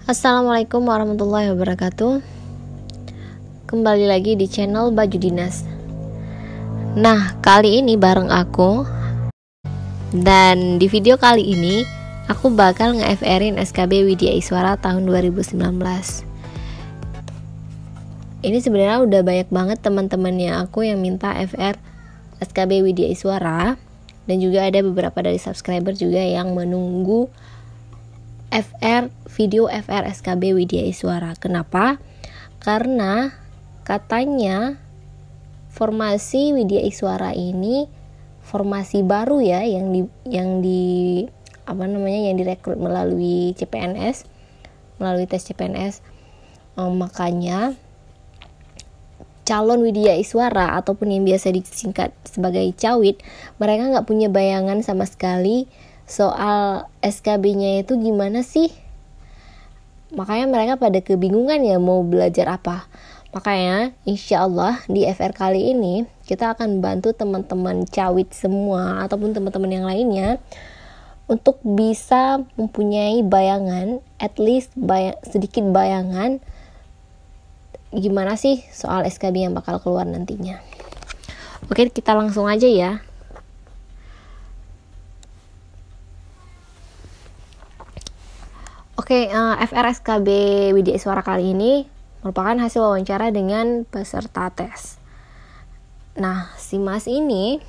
Assalamualaikum warahmatullahi wabarakatuh. Kembali lagi di channel Baju Dinas. Nah, kali ini bareng aku. Dan di video kali ini aku bakal nge-FR-in SKB Widya Iswara tahun 2019. Ini sebenarnya udah banyak banget teman-temannya aku yang minta FR SKB Widya Iswara, dan juga ada beberapa dari subscriber juga yang menunggu video FR SKB Widya Iswara. Kenapa? Karena katanya formasi Widya Iswara ini formasi baru ya, yang direkrut melalui CPNS, melalui tes CPNS. Makanya calon Widya Iswara ataupun yang biasa disingkat sebagai cawit, mereka nggak punya bayangan sama sekali soal SKB-nya itu gimana sih. Makanya mereka pada kebingungan ya mau belajar apa. Makanya insya Allah di FR kali ini kita akan bantu teman-teman cawit semua ataupun teman-teman yang lainnya untuk bisa mempunyai bayangan, at least sedikit bayangan gimana sih soal SKB yang bakal keluar nantinya. Oke, kita langsung aja ya. Oke, FR SKB Widya Iswara kali ini merupakan hasil wawancara dengan peserta tes. Nah, si Mas ini,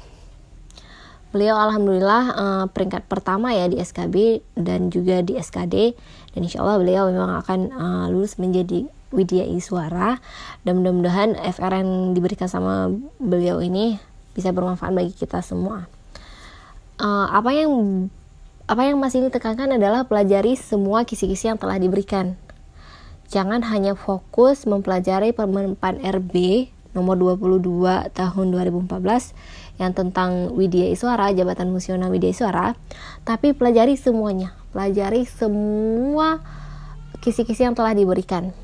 beliau alhamdulillah peringkat pertama ya di SKB dan juga di SKD, dan insya Allah beliau memang akan lulus menjadi Widya Iswara, dan mudah-mudahan FR yang diberikan sama beliau ini bisa bermanfaat bagi kita semua. Apa yang Mas ini tekankan adalah pelajari semua kisi-kisi yang telah diberikan. Jangan hanya fokus mempelajari Permen-PAN RB nomor 22 tahun 2014 yang tentang Widya Iswara, jabatan fungsional Widya Iswara, tapi pelajari semuanya. Pelajari semua kisi-kisi yang telah diberikan.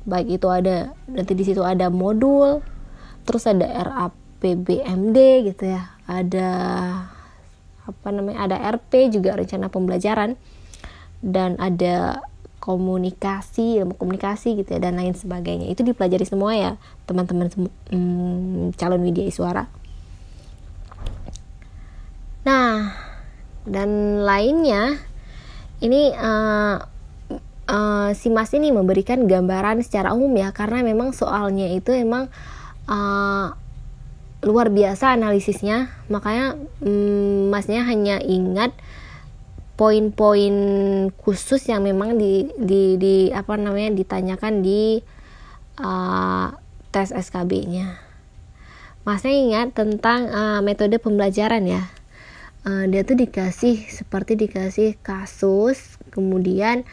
Baik itu ada, nanti di situ ada modul, terus ada RAPBMD gitu ya. Ada RP juga, rencana pembelajaran, dan ada ilmu komunikasi gitu ya, dan lain sebagainya. Itu dipelajari semua ya teman-teman calon Widya Iswara. Nah, dan lainnya ini si Mas ini memberikan gambaran secara umum ya, karena memang soalnya itu emang luar biasa analisisnya. Makanya Masnya hanya ingat poin-poin khusus yang memang ditanyakan di tes SKB-nya. Masnya ingat tentang metode pembelajaran ya. Dia tuh dikasih kasus, kemudian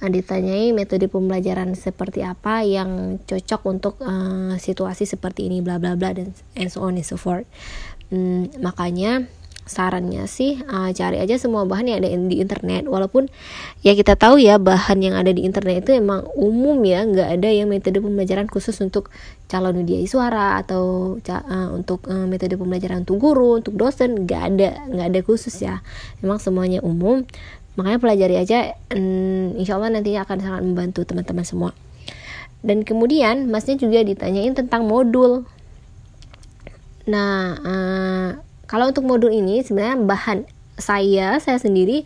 ditanyai metode pembelajaran seperti apa yang cocok untuk situasi seperti ini, bla bla bla, dan and so on and so forth. Makanya sarannya sih cari aja semua bahan yang ada di internet, walaupun ya kita tahu ya bahan yang ada di internet itu emang umum ya, nggak ada yang metode pembelajaran khusus untuk calon Widya Iswara atau untuk metode pembelajaran untuk guru, untuk dosen, nggak ada khusus ya, emang semuanya umum. Makanya pelajari aja, insya Allah nantinya akan sangat membantu teman-teman semua. Dan kemudian Masnya juga ditanyain tentang modul. Nah, kalau untuk modul ini sebenarnya saya sendiri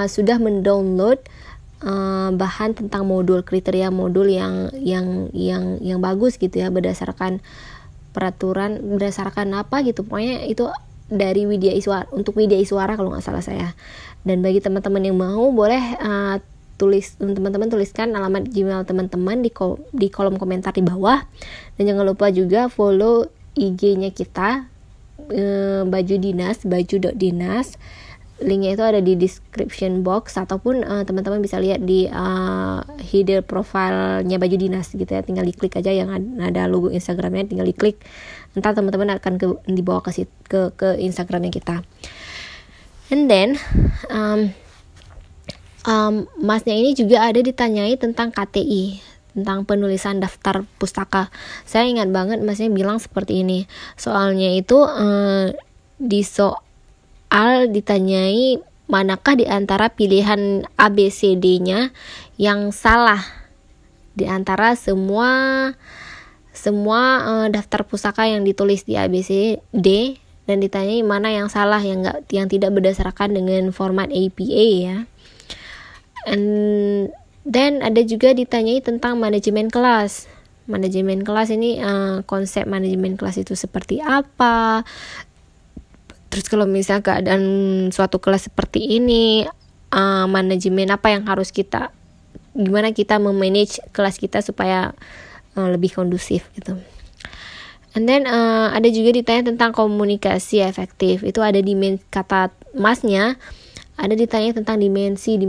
sudah mendownload bahan tentang modul, kriteria modul yang bagus gitu ya, berdasarkan peraturan, berdasarkan apa gitu, pokoknya itu dari Widya Iswara, untuk Widya Iswara kalau nggak salah saya. Dan bagi teman-teman yang mau, boleh teman-teman tuliskan alamat Gmail teman-teman di kolom komentar di bawah, dan jangan lupa juga follow IG-nya kita, baju.dinas. Linknya itu ada di description box, ataupun teman-teman bisa lihat di header profile-nya Baju Dinas gitu ya. Tinggal diklik aja yang ada logo Instagramnya, tinggal diklik, entar teman-teman akan dibawa ke Instagramnya kita. And then Masnya ini juga ada ditanyai tentang KTI, tentang penulisan daftar pustaka. Saya ingat banget Masnya bilang seperti ini. Soalnya itu di soal ditanyai manakah di antara pilihan ABCD-nya yang salah di antara semua daftar pusaka yang ditulis di ABCD, dan ditanyai mana yang salah, yang tidak berdasarkan dengan format APA ya. And then ada juga ditanyai tentang manajemen kelas. Manajemen kelas ini konsep manajemen kelas itu seperti apa? Terus kalau misalnya keadaan suatu kelas seperti ini, manajemen apa yang harus gimana kita memanage kelas kita supaya lebih kondusif gitu. And then ada juga ditanya tentang komunikasi efektif. Itu ada di kata masnya, ada ditanya tentang dimensi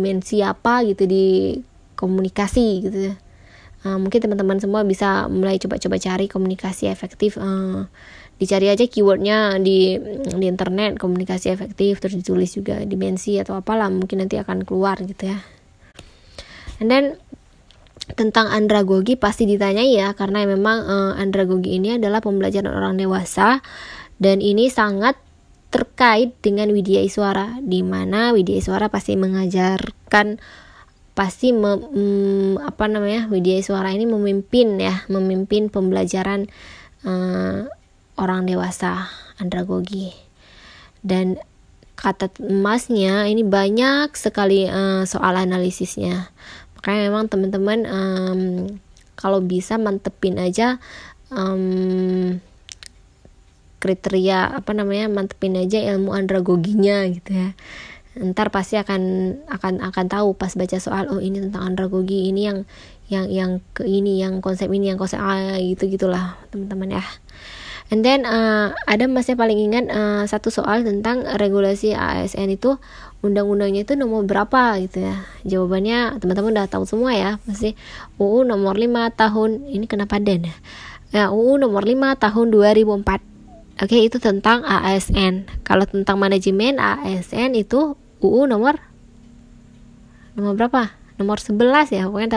apa gitu di komunikasi gitu. Mungkin teman-teman semua bisa mulai coba-coba cari komunikasi efektif. Dicari aja keywordnya di internet, komunikasi efektif, terus ditulis juga dimensi atau apalah, mungkin nanti akan keluar gitu ya. And then tentang andragogi pasti ditanya ya, karena memang andragogi ini adalah pembelajaran orang dewasa, dan ini sangat terkait dengan Widya Iswara, di mana Widya Iswara pasti mengajarkan, Widya Iswara ini memimpin pembelajaran orang dewasa andragogi. Dan kata emasnya ini banyak sekali soal analisisnya. Makanya memang teman-teman kalau bisa mantepin aja mantepin aja ilmu andragoginya gitu ya. Ntar pasti akan tahu pas baca soal, oh ini tentang andragogi, ini yang konsep ini, yang konsep gitulah teman-teman ya. And then ada masnya paling ingat satu soal tentang regulasi ASN itu, undang-undangnya itu nomor berapa gitu ya. Jawabannya teman-teman udah tahu semua ya, pasti UU nomor 5 tahun, ini kenapa dan ya, UU nomor 5 tahun 2004. Oke, itu tentang ASN. Kalau tentang manajemen ASN itu UU nomor berapa? Nomor 11 ya, pokoknya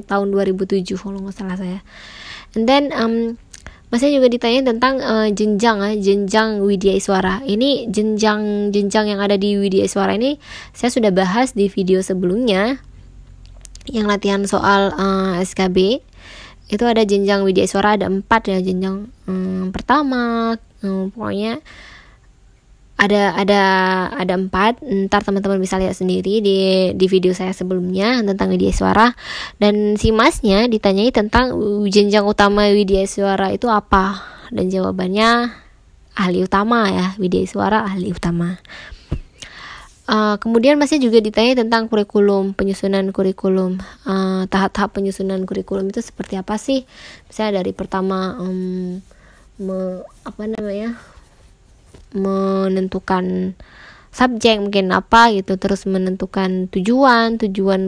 tahun 2007 kalau nggak salah saya. And then masih juga ditanya tentang jenjang Widya Iswara. Ini jenjang yang ada di Widya Iswara ini saya sudah bahas di video sebelumnya, yang latihan soal SKB. Itu ada jenjang Widya Iswara, ada 4 ya jenjang. Pertama pokoknya ada 4. Ntar teman-teman bisa lihat sendiri di video saya sebelumnya tentang Widya Iswara. Dan si masnya ditanyai tentang jenjang utama Widya Iswara itu apa, dan jawabannya ahli utama ya, Widya Iswara ahli utama. Kemudian masnya juga ditanya tentang penyusunan kurikulum. Tahap-tahap penyusunan kurikulum itu seperti apa sih? Misalnya dari pertama menentukan subjek mungkin apa gitu, terus menentukan tujuan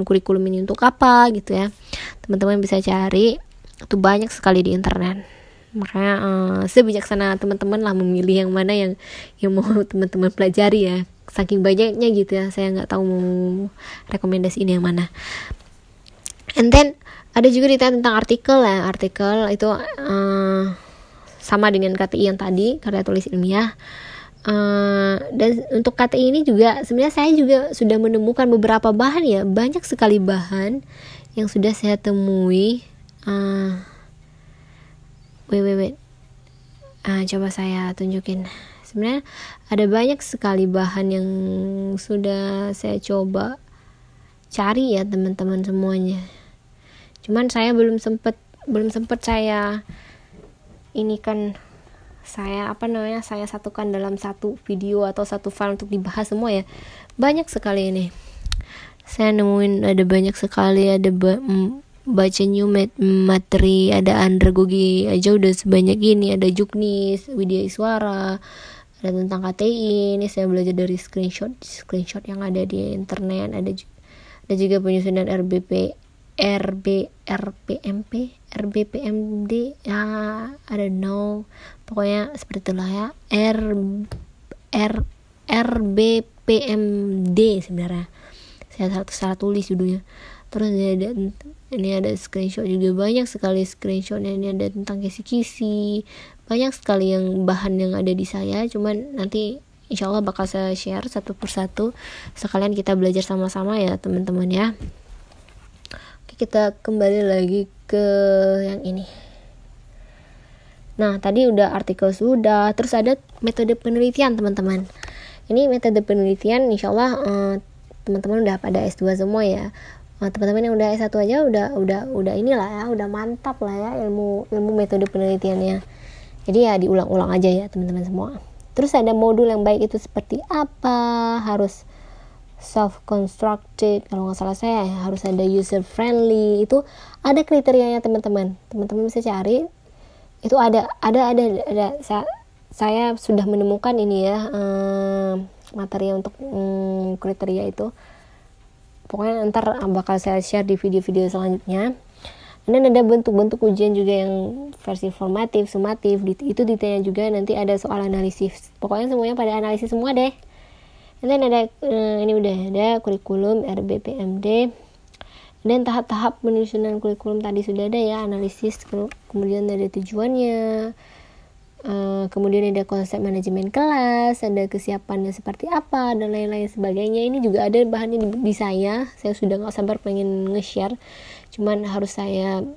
kurikulum ini untuk apa gitu ya. Teman-teman bisa cari, itu banyak sekali di internet. Makanya sebijaksana teman-teman lah memilih yang mana yang mau teman-teman pelajari ya. Saking banyaknya gitu ya, saya nggak tahu mau rekomendasi ini yang mana. And then ada juga ditanya tentang artikel ya. Artikel itu sama dengan KTI yang tadi, karya tulis ilmiah. Dan untuk KTI ini juga sebenarnya saya juga sudah menemukan beberapa bahan ya, banyak sekali bahan yang sudah saya temui. Coba saya tunjukin. Sebenarnya ada banyak sekali bahan yang sudah saya coba cari ya teman-teman semuanya. Cuman saya belum sempat saya ini kan saya satukan dalam satu video atau satu file untuk dibahas semua ya. Banyak sekali ini. Saya nemuin ada banyak sekali, ada baca new materi, ada andragogi aja udah sebanyak ini, ada Juknis, Widya Iswara, ada tentang KTI. Ini saya belajar dari screenshot yang ada di internet. Ada juga penyusunan RBPMD ya, I don't know, pokoknya seperti itulah ya, RBPMD sebenarnya saya salah tulis judulnya. Terus ini ada screenshot juga, banyak sekali screenshotnya. Ini ada tentang kisi-kisi, banyak sekali yang bahan yang ada di saya. Cuman nanti Insya Allah bakal saya share satu persatu, sekalian kita belajar sama-sama ya teman-teman ya. Oke, kita kembali lagi ke yang ini. Nah, tadi udah artikel sudah, terus ada metode penelitian teman-teman. Ini metode penelitian insya Allah teman-teman udah pada S2 semua ya. Teman-teman yang udah S1 aja udah inilah ya, udah mantap lah ya ilmu metode penelitiannya. Jadi ya diulang-ulang aja ya teman-teman semua. Terus ada modul yang baik itu seperti apa, harus self-constructed, kalau nggak salah saya harus ada user friendly, itu ada kriterianya teman-teman bisa cari, itu ada. Saya sudah menemukan ini ya materi untuk kriteria itu, pokoknya ntar bakal saya share di video-video selanjutnya. Dan ada bentuk-bentuk ujian juga yang versi formatif, sumatif, itu ditanya juga, nanti ada soal analisis, pokoknya semuanya pada analisis semua deh. Dan ada ini udah ada kurikulum RBPMD, dan tahap-tahap penyusunan kurikulum tadi sudah ada ya, analisis, kemudian ada tujuannya, kemudian ada konsep manajemen kelas, ada kesiapannya seperti apa, dan lain-lain sebagainya. Ini juga ada bahannya di saya sudah gak sabar pengen nge-share, cuman harus saya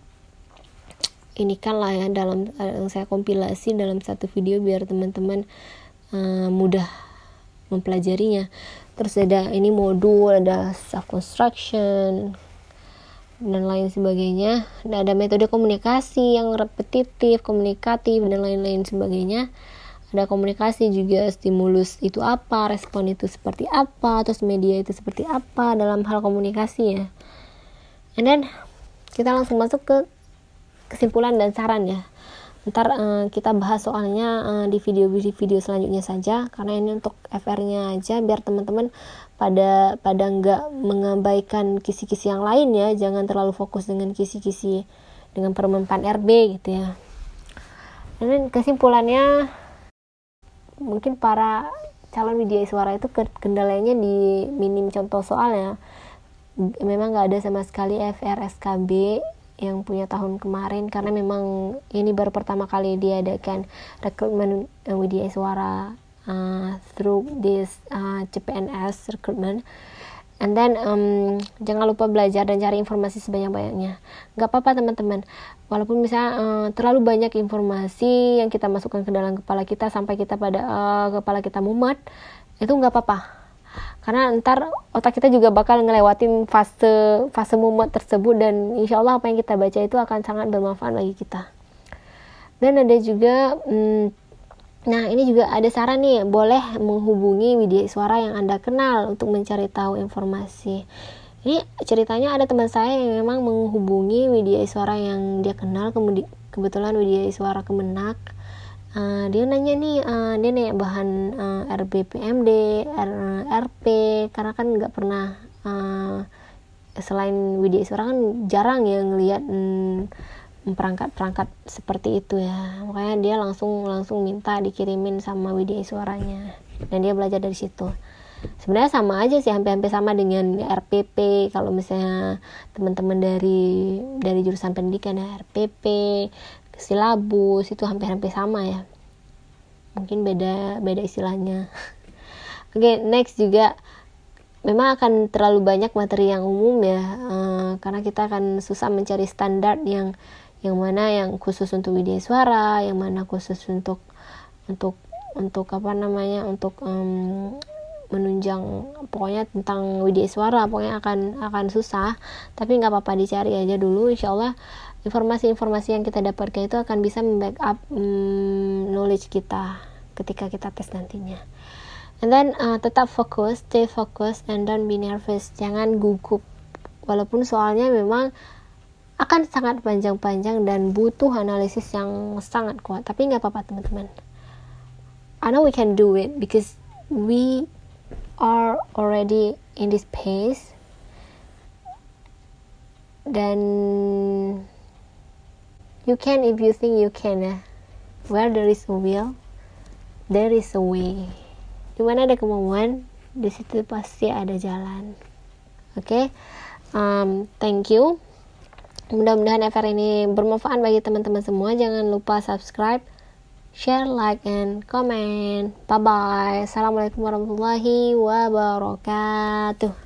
inikan lah ya, dalam saya kompilasi dalam satu video biar teman-teman mudah mempelajarinya. Terus ada ini modul, ada self construction dan lain sebagainya. Dan ada metode komunikasi yang repetitif, komunikatif, dan lain-lain sebagainya. Ada komunikasi juga, stimulus itu apa, respon itu seperti apa, terus media itu seperti apa dalam hal komunikasi ya. And then kita langsung masuk ke kesimpulan dan saran ya. Ntar kita bahas soalnya di video selanjutnya saja, karena ini untuk FR-nya aja biar teman-teman pada nggak mengabaikan kisi-kisi yang lain ya, jangan terlalu fokus dengan kisi-kisi dengan permenpan RB gitu ya. Dan kesimpulannya, mungkin para calon widya suara itu kendalanya di minim contoh soal ya. Memang nggak ada sama sekali FR SKB yang punya tahun kemarin, karena memang ini baru pertama kali diadakan rekrutmen widya suara through this CPNS recruitment. And then jangan lupa belajar dan cari informasi sebanyak-banyaknya. Gak apa-apa teman-teman, walaupun misalnya terlalu banyak informasi yang kita masukkan ke dalam kepala kita sampai kita pada kepala kita mumet, itu gak apa-apa, karena ntar otak kita juga bakal ngelewatin fase mumet tersebut, dan insya Allah apa yang kita baca itu akan sangat bermanfaat bagi kita. Dan ada juga nah ini juga ada saran nih, boleh menghubungi widya suara yang Anda kenal untuk mencari tahu informasi. Ini ceritanya ada teman saya yang memang menghubungi widya suara yang dia kenal, kebetulan widya suara Kemenak. Dia nanya nih, dia nanya bahan RBPMD, RP, karena kan nggak pernah selain widya suara kan jarang ya ngelihat perangkat seperti itu ya, makanya dia langsung minta dikirimin sama widya suaranya, dan dia belajar dari situ. Sebenarnya sama aja sih, hampir sama dengan RPP. Kalau misalnya teman-teman dari jurusan pendidikan ya, RPP, silabus itu hampir sama ya, mungkin beda istilahnya. Oke, next juga memang akan terlalu banyak materi yang umum ya, karena kita akan susah mencari standar yang mana yang khusus untuk widya suara, yang mana khusus untuk apa namanya, untuk menunjang, pokoknya tentang widya suara pokoknya akan susah. Tapi nggak apa-apa, dicari aja dulu, insyaallah informasi-informasi yang kita dapatkan itu akan bisa membackup knowledge kita ketika kita tes nantinya. And then tetap fokus, stay focused, and don't be nervous. Jangan gugup, walaupun soalnya memang akan sangat panjang-panjang dan butuh analisis yang sangat kuat, tapi nggak apa-apa teman-teman. I know we can do it because we are already in this pace. Dan you can if you think you can ya. Where there is a will, there is a way. Dimana ada kemauan, di situ pasti ada jalan. Oke, thank you. Mudah-mudahan FR ini bermanfaat bagi teman-teman semua. Jangan lupa subscribe, share, like, and comment. Bye bye. Assalamualaikum warahmatullahi wabarakatuh.